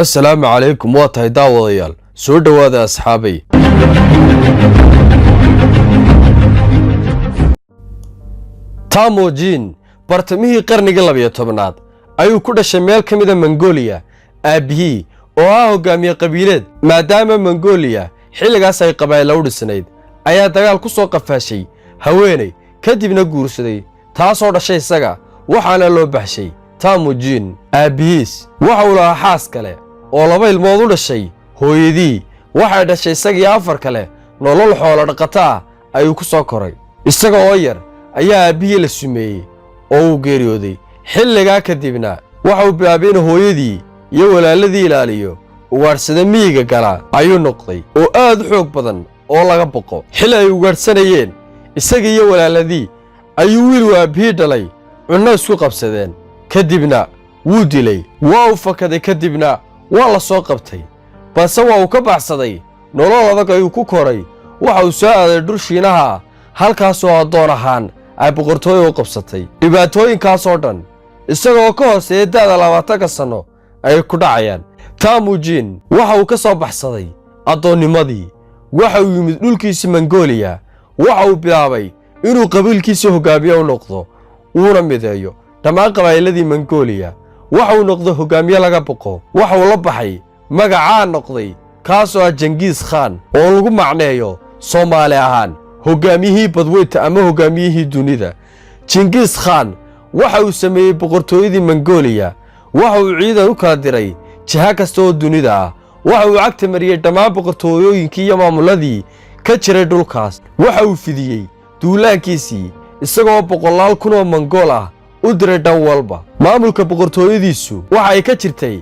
السلام عليكم واتهي داوديال سو دواada asxaabay Temujin bartamihii qarniga 12aad ayuu ku dhashay meel kamid ah Mongolia aabihii oo ah hogaamiye qabiileed maadaama Mongolia xilligaas ay qabaayil u dhisnayd ayaa dagaal ku soo qafaashay haweeney kadibna guursaday taasoo dhashay isaga waxaana loo baxshay Temujin aabihiis waxa uu lahaa xaas kale oo laba ilmood u dhashay hooyadii waxay dhashay isagii afar kale nolol xoolo dhaqata ayuu ku soo koray isaga oo yar ayaa aabihii la sumeeyay oo uu geeriyooday xilliga kadibna waxa uu bilaabay in hooyadii iyo walaaladii ilaaliyo ugaadhsada miyiga gala ayuu noqday oo aad xoog badan oo laga boqo xilli ay ugaadhsanayeen isaga iyo walaaladii ayuu wiil aabihii dhalay cunno isku qabsadeen kadibna wuu dilay waa uu fakaday kadibna waa la soo qabtay balse waa uu ka baxsaday nolol adag ayuu ku koray waxa uu soo aaday dhul Shiinaha halkaas oo adoon ahaan ay boqortooyo u qabsatay dhibaatooyinkaas oo dhan isagoo ka hooseeya da'da 20 sano ay ku dhacayaan Temujin waxa uu ka soo baxsaday adoonnimadii waxa uu yimid dhulkiisa Mongolia waxa uu bilaabay inuu qabiilkiisa hogaamiye u noqdo uuna mideeyo dhammaan qabiiladii Mongolia waxa uu noqday hogaamiye laga boqo waxa uu la baxay magaca noqday kaas oo Genghis Khan oo lagu macneeyo Soomaali ahaan hogaamiyihii badweynta ama hogaamiyihii dunida Genghis Khan waxa uu sameeyay boqortooyadii Mongolia waxa uu ciidan u kala diray jiha kasta oo dunida ah waxa uu cagta mariyay dhammaan boqortooyooyinkii iyo maamuladii ka jiray dhulkaas waxa uu fidiyay duulaankiisii isagoo boqolaal kun oo Mongool ah u diray dhan walba maamulka boqortooyadiisu waxa ay ka jirtay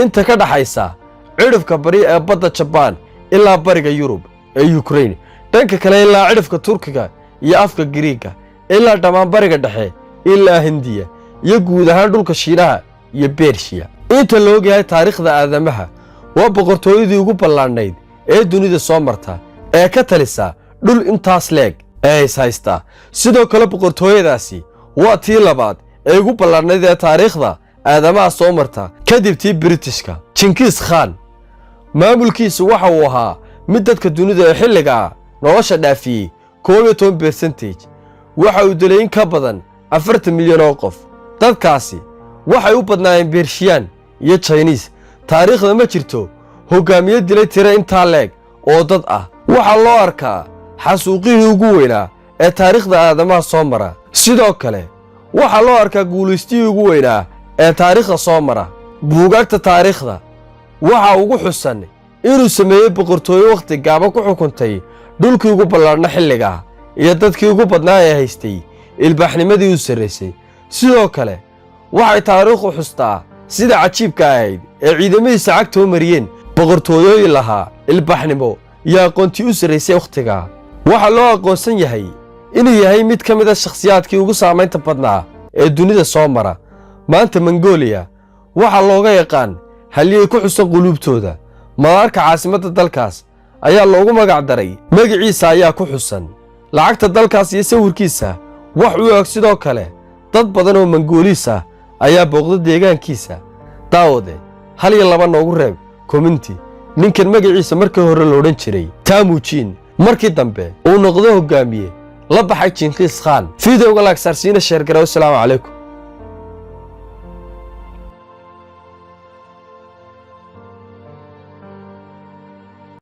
inta ka dhaxaysa cirifka bari ee badda Japan ilaa bariga Yurub ee Ukraine dhanka kale ilaa cirifka Turkiga iyo afka Greega ilaa dhammaan bariga dhexe ilaa Hindiya iyo guud ahaan dhulka Shiinaha iyo Persia inta loo ogyahay taariikhda aadamaha waa boqortooyadii ugu ballaadhnayd ee dunida soo marta ee ka talisa dhul intaas leeg ee is haysta sidoo kale boqortooyadaasi waa tii labaad ee ugu ballaadhnayd ee taariikhda aadamaha soo marta kadib tii Britishka Genghis Khan maamulkiisu waxa uu ahaa mid dadka dunida ee xilliga nolosha dhaafiyay 12% waxa uu dilay in ka badan 40 milyan oo qof dadkaasi waxay u badnaayeen Persian iyo Chinese taariikhda ma jirto hogaamiye dilay tiro inta leeg oo dad ah waxa loo arkaa xasuuqihii ugu weynaa ee taariikhda aadamaha soo mara sidoo kale waxa loo arkaa guuleystii ugu weynaa ee taariikhda soo mara buugaagta taariikhda waxa ugu xusan inuu sameeyay boqortooyo waqti gaaban ku xukuntay dhulkii ugu ballaadhna xilliga iyo dadkii ugu badnaa ee haystay ilbaaxnimadii u sareysay sidoo kale waxay taariikhdu xustaa sida cajiibka ahayd ee ciidamadiisa cagta u mariyeen boqortooyooyin lahaa ilbaaxnimo iyo aqoontii u sareysay waqtiga waxa loo aqoonsan yahay inuu yahay mid ka mid ah shakhsiyaadkii ugu saamaynta badnaa ee dunida soo mara maanta Mongolia waxa looga yaqaan haliyay ku xusan qulubtooda madaarka caasimadda dalkaas ayaa loogu magac daray magaciisa ayaa ku xusan lacagta dalkaas iyo sawirkiisa wax uu og sidoo kale dad badan oo Mongolis ah ayaa booqday deegaankiisa daawade hal iyo laba noogu reeb community ninkan magaciisa markii hore loo oran jiray Temujin markii dambe uu noqday hogaamiye la baxay Genghis Khan video ga like sarsiina share garow. Assalaamu calaykum.